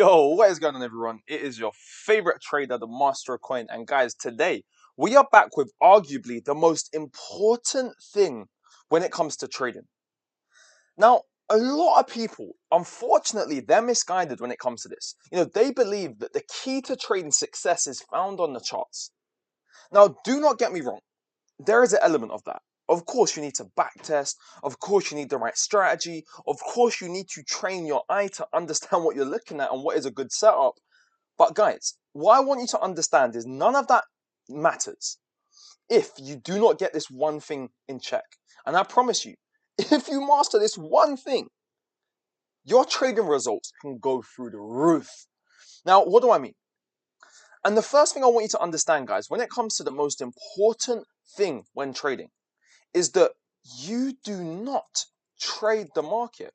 Yo, what is going on, everyone? It is your favorite trader, the Master of Coin. And guys, today we are back with arguably the most important thing when it comes to trading. Now, a lot of people, unfortunately, they're misguided when it comes to this. They believe that the key to trading success is found on the charts. Now, do not get me wrong. There is an element of that. Of course, you need to backtest. Of course, you need the right strategy. Of course, you need to train your eye to understand what you're looking at and what is a good setup. But guys, what I want you to understand is none of that matters if you do not get this one thing in check. And I promise you, if you master this one thing, your trading results can go through the roof. Now, what do I mean? And the first thing I want you to understand, guys, when it comes to the most important thing when trading, is that you do not trade the market.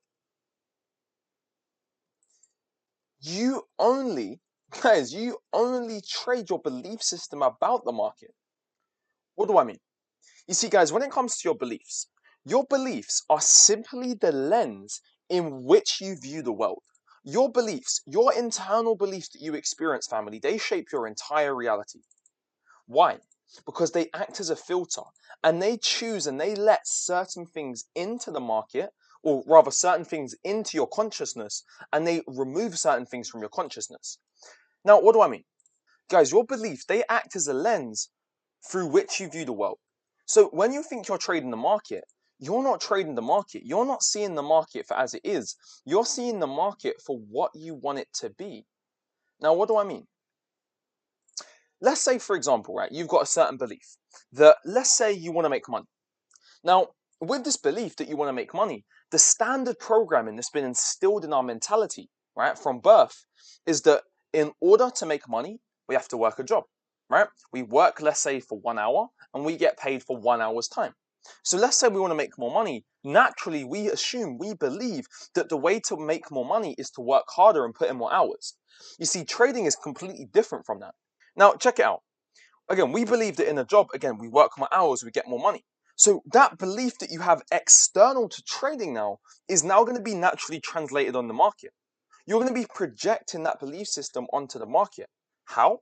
Guys, you only trade your belief system about the market. What do I mean? You see, guys, when it comes to your beliefs are simply the lens in which you view the world. Your beliefs, your internal beliefs that you experience, family, they shape your entire reality. Why? Because they act as a filter and they choose and they let certain things into the market, or rather certain things into your consciousness, and they remove certain things from your consciousness. Now, what do I mean? Guys, your beliefs, they act as a lens through which you view the world. So when you think you're trading the market, you're not trading the market. You're not seeing the market for as it is. You're seeing the market for what you want it to be. Now, what do I mean? Let's say, for example, right, you've got a certain belief that, let's say you want to make money. Now, with this belief that you want to make money, the standard programming that's been instilled in our mentality, right, from birth, is that in order to make money, we have to work a job, right? We work, let's say, for 1 hour, and we get paid for 1 hour's time. So let's say we want to make more money. Naturally, we believe that the way to make more money is to work harder and put in more hours. You see, trading is completely different from that. Now, check it out. Again, we believe that in a job, again, we work more hours, we get more money. So that belief that you have external to trading now is now going to be naturally translated on the market. You're going to be projecting that belief system onto the market. How?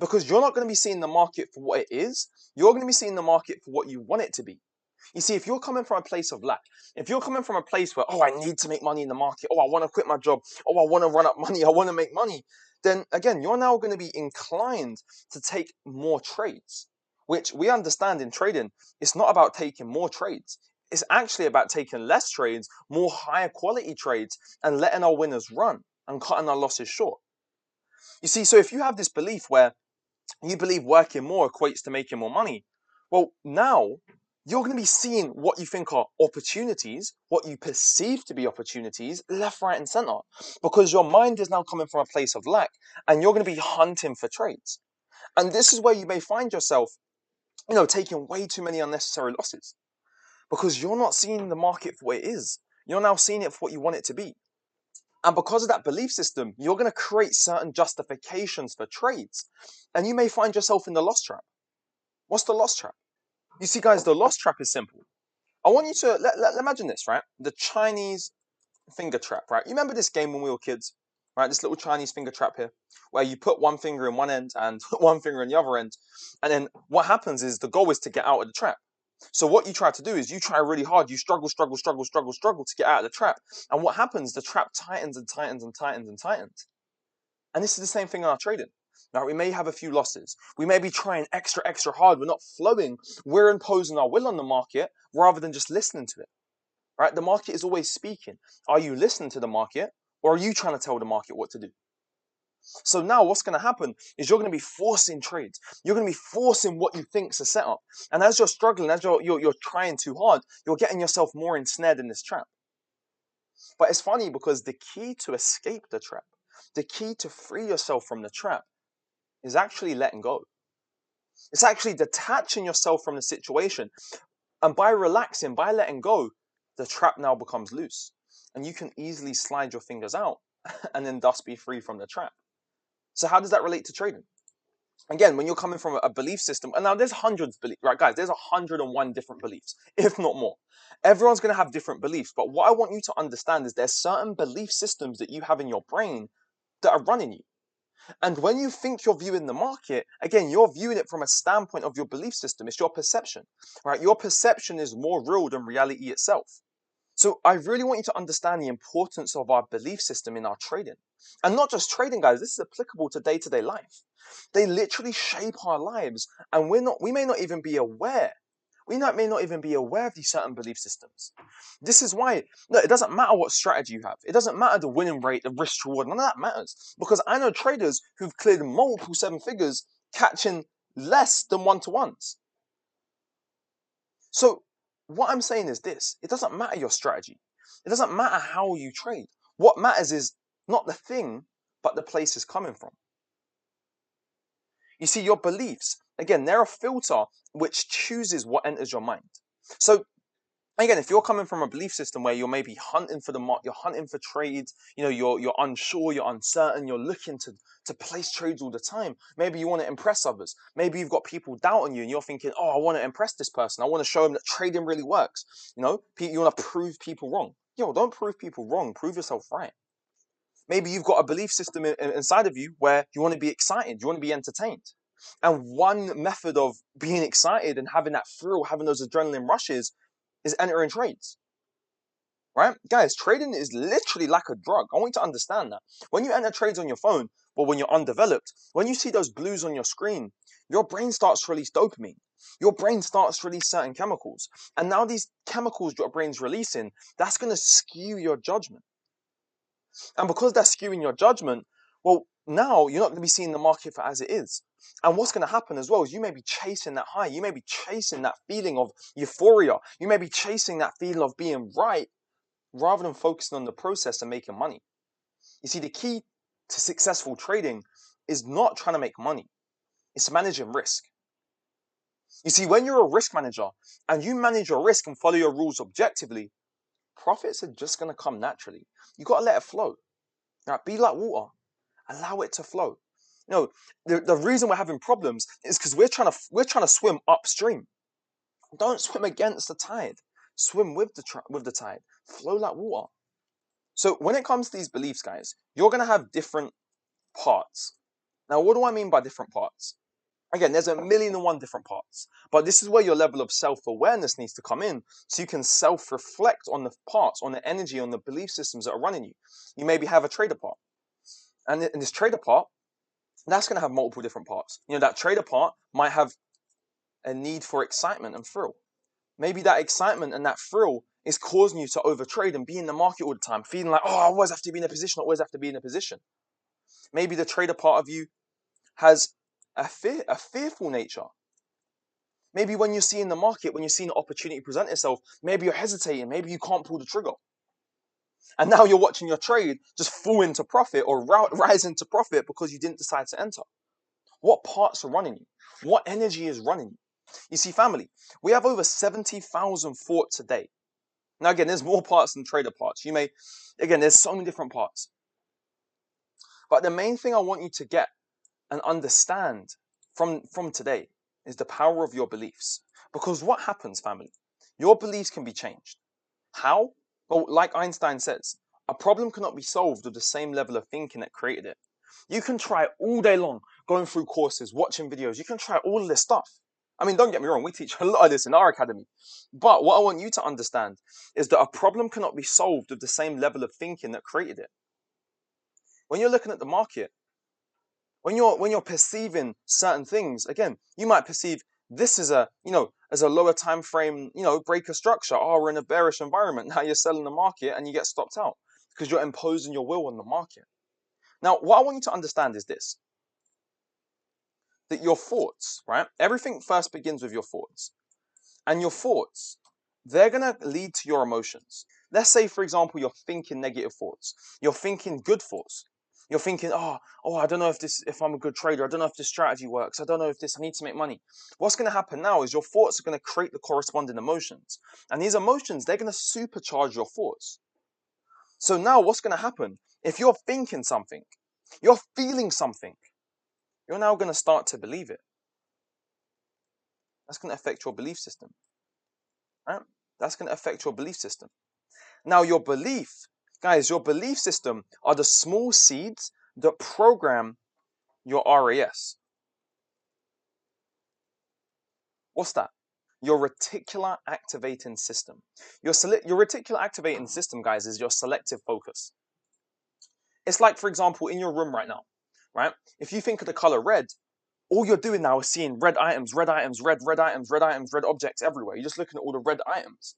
Because you're not going to be seeing the market for what it is. You're going to be seeing the market for what you want it to be. You see, if you're coming from a place of lack, if you're coming from a place where, oh, I need to make money in the market, oh, I want to quit my job, oh, I want to run up money, I want to make money, then again, you're now going to be inclined to take more trades, which we understand in trading, it's not about taking more trades. It's actually about taking less trades, more higher quality trades, and letting our winners run and cutting our losses short. You see, so if you have this belief where you believe working more equates to making more money, well, now you're going to be seeing what you think are opportunities, what you perceive to be opportunities, left, right, and center, because your mind is now coming from a place of lack, and you're going to be hunting for trades. And this is where you may find yourself, taking way too many unnecessary losses, because you're not seeing the market for what it is. You're now seeing it for what you want it to be. And because of that belief system, you're going to create certain justifications for trades. And you may find yourself in the loss trap. What's the loss trap? You see, guys, the loss trap is simple. I want you to imagine this, right? The Chinese finger trap, right? You remember this game when we were kids, right? This little Chinese finger trap here, where you put one finger in one end and one finger in the other end. And then what happens is the goal is to get out of the trap. So what you try to do is you try really hard, you struggle to get out of the trap. And what happens? The trap tightens and tightens and tightens and tightens. And this is the same thing in our trading. Now, we may have a few losses. We may be trying extra hard. We're not flowing. We're imposing our will on the market rather than just listening to it, right? The market is always speaking. Are you listening to the market, or are you trying to tell the market what to do? So now what's going to happen is you're going to be forcing trades. You're going to be forcing what you think is a setup. And as you're struggling, as you're trying too hard, you're getting yourself more ensnared in this trap. But it's funny because the key to escape the trap, the key to free yourself from the trap, is actually letting go. It's actually detaching yourself from the situation. And by relaxing, by letting go, the trap now becomes loose. And you can easily slide your fingers out and then thus be free from the trap. So how does that relate to trading? Again, when you're coming from a belief system, and now there's hundreds of beliefs, right, guys? There's 101 different beliefs, if not more. Everyone's going to have different beliefs. But what I want you to understand is there's certain belief systems that you have in your brain that are running you. And when you think you're viewing the market, again, you're viewing it from a standpoint of your belief system. It's your perception, right? Your perception is more real than reality itself. So I really want you to understand the importance of our belief system in our trading. And not just trading, guys, this is applicable to day-to-day life. They literally shape our lives, and we may not even be aware. May not even be aware of these certain belief systems. This is why, no, it doesn't matter what strategy you have. It doesn't matter the winning rate, the risk reward, none of that matters. Because I know traders who've cleared multiple seven figures catching less than one-to-ones. So what I'm saying is this: it doesn't matter your strategy. It doesn't matter how you trade. What matters is not the thing, but the place it's coming from. You see, your beliefs, again, they're a filter which chooses what enters your mind. So again, if you're coming from a belief system where you're maybe hunting for the market, you're hunting for trades, you're unsure, you're uncertain, you're looking to place trades all the time. Maybe you want to impress others. Maybe you've got people doubting you and you're thinking, oh, I want to impress this person. I want to show them that trading really works. You want to prove people wrong. Yo, don't prove people wrong. Prove yourself right. Maybe you've got a belief system inside of you where you want to be excited, you want to be entertained. And one method of being excited and having that thrill, having those adrenaline rushes, is entering trades. Right? Guys, trading is literally like a drug. I want you to understand that. When you enter trades on your phone, or when you're undeveloped, when you see those blues on your screen, your brain starts to release dopamine. Your brain starts to release certain chemicals. And now these chemicals your brain's releasing, that's going to skew your judgment. And because that's skewing your judgment, well, now you're not going to be seeing the market for as it is. And what's going to happen as well is you may be chasing that high. You may be chasing that feeling of euphoria. You may be chasing that feeling of being right rather than focusing on the process and making money. You see, the key to successful trading is not trying to make money. It's managing risk. You see, when you're a risk manager and you manage your risk and follow your rules objectively, profits are just going to come naturally. You got to let it flow. Now, be like water. Allow it to flow. The reason we're having problems is because we're trying to swim upstream. Don't swim against the tide. Swim with the tide. Flow like water. So when it comes to these beliefs, guys, you're going to have different parts. Now, what do I mean by different parts? Again, there's a million and one different parts, but this is where your level of self-awareness needs to come in so you can self-reflect on the parts, on the energy, on the belief systems that are running you. You maybe have a trader part. And in this trader part, that's going to have multiple different parts. That trader part might have a need for excitement and thrill. Maybe that excitement and that thrill is causing you to overtrade and be in the market all the time, feeling like, oh, I always have to be in a position, I always have to be in a position. Maybe the trader part of you has a fearful nature. Maybe when you're seeing the market, when you're seeing an opportunity present itself, maybe you're hesitating, maybe you can't pull the trigger. And now you're watching your trade just fall into profit or rise into profit because you didn't decide to enter. What parts are running you? What energy is running you? You see, family, we have over 70,000 thoughts a day. Now, again, there's more parts than trader parts. There's so many different parts. But the main thing I want you to get and understand from today is the power of your beliefs. Because what happens, family? Your beliefs can be changed. How? Well, like Einstein says, a problem cannot be solved with the same level of thinking that created it. You can try all day long, going through courses, watching videos. You can try all of this stuff. I mean, don't get me wrong, we teach a lot of this in our academy. But what I want you to understand is that a problem cannot be solved with the same level of thinking that created it. When you're looking at the market, when you're perceiving certain things, again, you might perceive this as a lower time frame, breaker structure. Oh, we're in a bearish environment. Now you're selling the market and you get stopped out because you're imposing your will on the market. Now, what I want you to understand is this, that your thoughts, right? Everything first begins with your thoughts. And your thoughts, they're going to lead to your emotions. Let's say, for example, you're thinking negative thoughts. You're thinking good thoughts. You're thinking, oh, I don't know if I'm a good trader. I don't know if this strategy works. I don't know if I need to make money. What's going to happen now is your thoughts are going to create the corresponding emotions. And these emotions, they're going to supercharge your thoughts. So now what's going to happen? If you're thinking something, you're feeling something, you're now going to start to believe it. That's going to affect your belief system. Right? That's going to affect your belief system. Now, your belief system are the small seeds that program your RAS. What's that? Your reticular activating system. Your reticular activating system, guys, is your selective focus. It's like, for example, in your room right now, right? If you think of the color red, all you're doing now is seeing red items, red items, red items, red items, red objects everywhere. You're just looking at all the red items.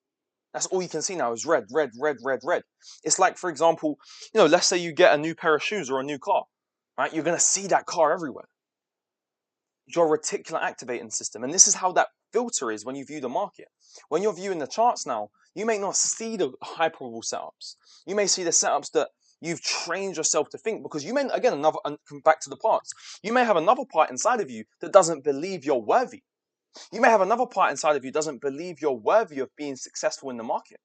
That's all you can see now is red, red, red, red, red. It's like, for example, let's say you get a new pair of shoes or a new car, right? You're going to see that car everywhere. Your reticular activating system. And this is how that filter is when you view the market. When you're viewing the charts now, you may not see the high probable setups. You may see the setups that you've trained yourself to think, because you may, again, come back to the parts. You may have another part inside of you that doesn't believe you're worthy. You may have another part inside of you that doesn't believe you're worthy of being successful in the market.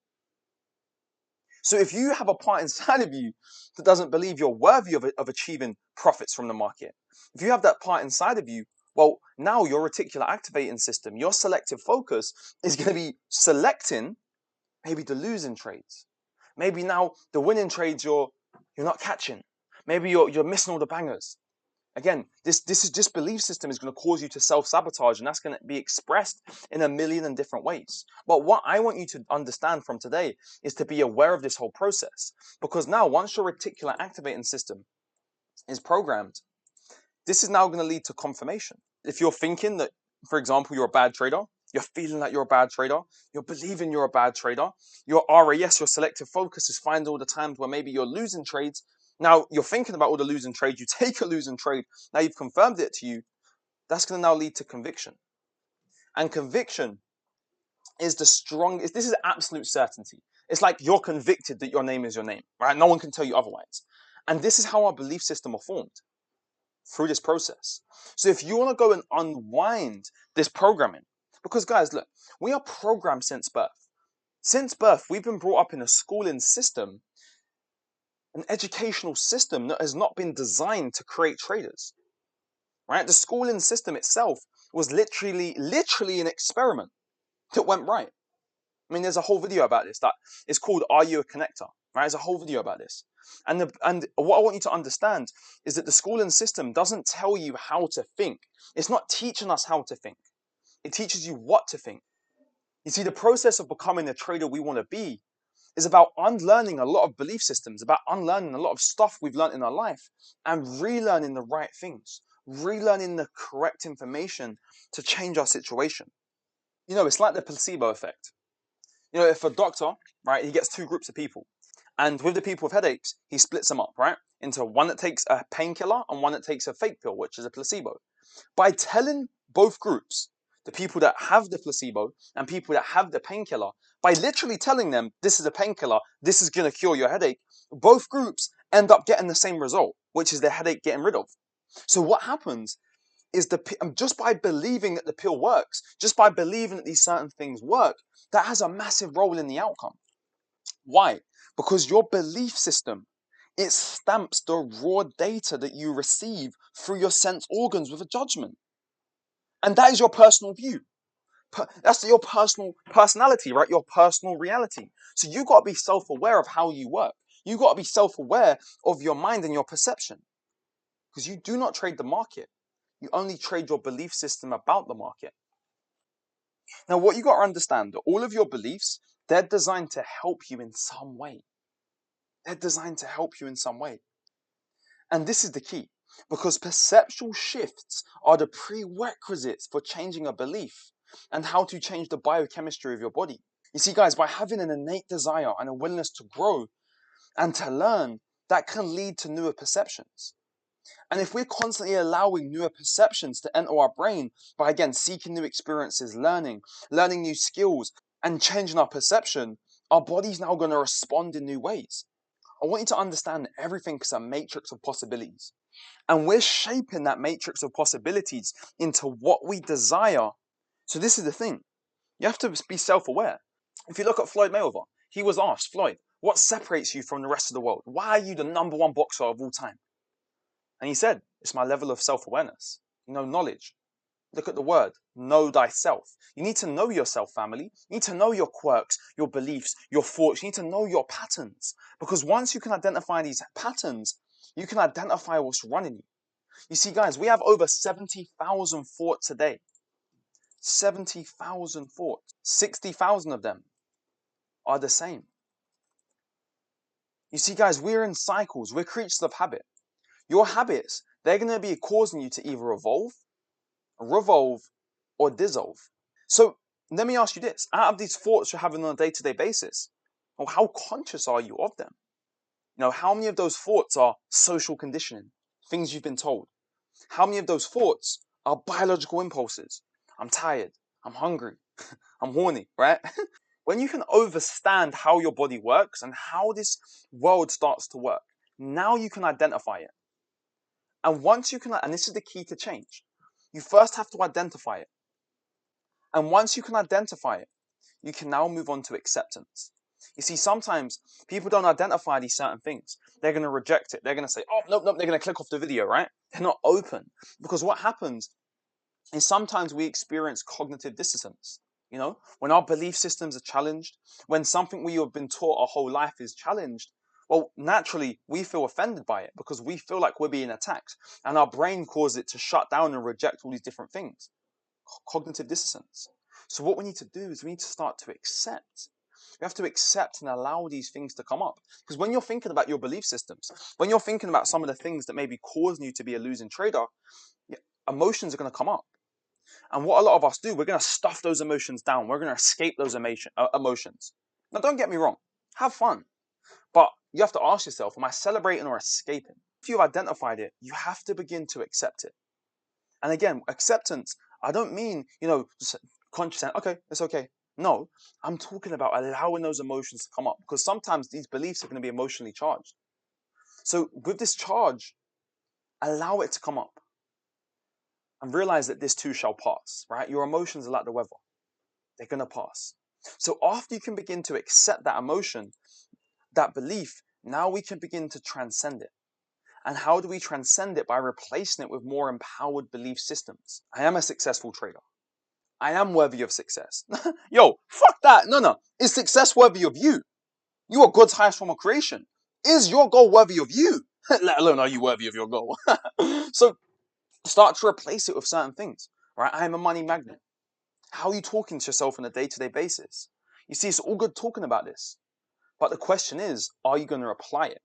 So if you have a part inside of you that doesn't believe you're worthy of achieving profits from the market, if you have that part inside of you, well, now your reticular activating system, your selective focus is going to be selecting maybe the losing trades. Maybe now the winning trades you're not catching. Maybe you're missing all the bangers. Again, this belief system is going to cause you to self-sabotage, and that's going to be expressed in a million and different ways. But what I want you to understand from today is to be aware of this whole process. Because now, once your reticular activating system is programmed, this is now going to lead to confirmation. If you're thinking that, for example, you're a bad trader, you're feeling like you're a bad trader, you're believing you're a bad trader, your RAS, your selective focus, is finding all the times where maybe you're losing trades. Now you're thinking about all the losing trades, you take a losing trade, now you've confirmed it to you, that's going to now lead to conviction. And conviction is the strongest, this is absolute certainty. It's like you're convicted that your name is your name, right? No one can tell you otherwise. And this is how our belief system are formed, through this process. So if you want to go and unwind this programming, because guys, look, we are programmed since birth. Since birth, we've been brought up in a schooling system, an educational system that has not been designed to create traders, right? The schooling system itself was literally an experiment that went right. I mean, there's a whole video about this that is called "Are You a Connector?" Right? There's a whole video about this. And what I want you to understand is that the schooling system doesn't tell you how to think. It's not teaching us how to think. It teaches you what to think. You see, the process of becoming the trader we want to be is about unlearning a lot of belief systems, about unlearning a lot of stuff we've learned in our life and relearning the right things, relearning the correct information to change our situation. It's like the placebo effect. If a doctor, right, he gets two groups of people, and with the people with headaches, he splits them up, right, into one that takes a painkiller and one that takes a fake pill, which is a placebo. By telling both groups, the people that have the placebo and people that have the painkiller, by literally telling them this is a painkiller, this is going to cure your headache, both groups end up getting the same result, which is their headache getting rid of. So what happens is just by believing that the pill works, just by believing that these certain things work, that has a massive role in the outcome. Why? Because your belief system, it stamps the raw data that you receive through your sense organs with a judgment. And that is your personal view. That's your personal personality, right? Your personal reality. So you got to be self-aware of how you work. You got to be self-aware of your mind and your perception. Because you do not trade the market. You only trade your belief system about the market. Now, what you got to understand, that all of your beliefs, they're designed to help you in some way. They're designed to help you in some way. And this is the key, because perceptual shifts are the prerequisites for changing a belief and how to change the biochemistry of your body. You see, guys, by having an innate desire and a willingness to grow and to learn, that can lead to newer perceptions. And if we're constantly allowing newer perceptions to enter our brain by, again, seeking new experiences, learning new skills, and changing our perception, our body's now going to respond in new ways. I want you to understand that everything is a matrix of possibilities. And we're shaping that matrix of possibilities into what we desire. So this is the thing. You have to be self-aware. If you look at Floyd Mayweather, he was asked, Floyd, what separates you from the rest of the world? Why are you the #1 boxer of all time? And he said, it's my level of self-awareness, knowledge. Look at the word, know thyself. You need to know yourself, family. You need to know your quirks, your beliefs, your thoughts. You need to know your patterns. Because once you can identify these patterns, You can identify what's running you. You see, guys, we have over 70,000 thoughts a day. 70,000 thoughts. 60,000 of them are the same. You see, guys, we're in cycles. We're creatures of habit. Your habits, they're going to be causing you to either evolve, revolve, or dissolve. So let me ask you this. Out of these thoughts you're having on a day-to-day basis, well, how conscious are you of them? You know, how many of those thoughts are social conditioning, things you've been told? How many of those thoughts are biological impulses? I'm tired, I'm hungry, I'm horny, right? When you can understand how your body works and how this world starts to work, now you can identify it. And once you can, and this is the key to change, you first have to identify it. And once you can identify it, you can now move on to acceptance. You see, sometimes people don't identify these certain things. They're going to reject it. They're going to say, oh, nope, nope. They're going to click off the video, right? They're not open. Because what happens is sometimes we experience cognitive dissonance. You know, when our belief systems are challenged, when something we have been taught our whole life is challenged, well, naturally, we feel offended by it because we feel like we're being attacked. And our brain causes it to shut down and reject all these different things. Cognitive dissonance. So what we need to do is we need to start to accept. We have to accept and allow these things to come up. Because when you're thinking about your belief systems, when you're thinking about some of the things that may be causing you to be a losing trader, emotions are going to come up. And what a lot of us do, we're going to stuff those emotions down. We're going to escape those emotions. Now, don't get me wrong. Have fun. But you have to ask yourself, am I celebrating or escaping? If you've identified it, you have to begin to accept it. And again, acceptance, I don't mean, just conscious, okay, it's okay. No, I'm talking about allowing those emotions to come up because sometimes these beliefs are going to be emotionally charged. So with this charge, allow it to come up and realize that this too shall pass, right? Your emotions are like the weather. They're going to pass. So after you can begin to accept that emotion, that belief, now we can begin to transcend it. And how do we transcend it? By replacing it with more empowered belief systems. I am a successful trader. I am worthy of success. Yo, fuck that. No. Is success worthy of you? You are God's highest form of creation. Is your goal worthy of you? Let alone are you worthy of your goal? So start to replace it with certain things. Right? I am a money magnet. How are you talking to yourself on a day-to-day basis? You see, it's all good talking about this. But the question is, are you going to apply it?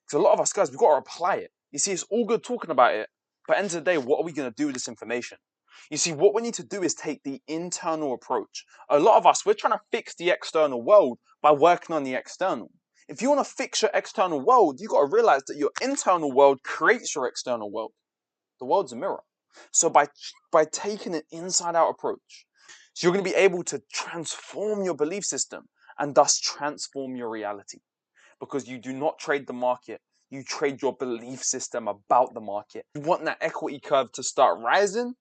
Because a lot of us guys, we've got to apply it. You see, it's all good talking about it. But at the end of the day, what are we going to do with this information? You see, what we need to do is take the internal approach. A lot of us, we're trying to fix the external world by working on the external. If you want to fix your external world, you've got to realize that your internal world creates your external world. The world's a mirror. So by taking an inside-out approach, so you're going to be able to transform your belief system and thus transform your reality. Because you do not trade the market, you trade your belief system about the market. You want that equity curve to start rising?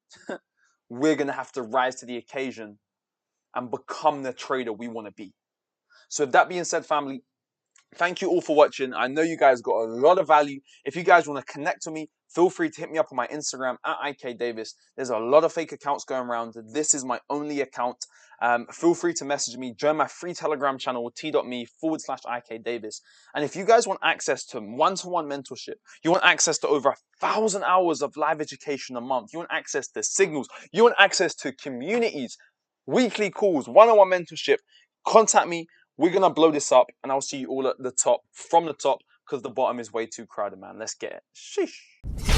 We're going to have to rise to the occasion and become the trader we want to be. So with that being said, family, thank you all for watching. I know you guys got a lot of value. If you guys want to connect with me, feel free to hit me up on my Instagram at IKDavis. There's a lot of fake accounts going around. This is my only account. Feel free to message me. Join my free Telegram channel, t.me/IKDavis. And if you guys want access to one-to-one mentorship, you want access to over 1,000 hours of live education a month, you want access to signals, you want access to communities, weekly calls, one-on-one mentorship, contact me. We're going to blow this up, and I'll see you all at the top, from the top, because the bottom is way too crowded, man. Let's get it. Sheesh.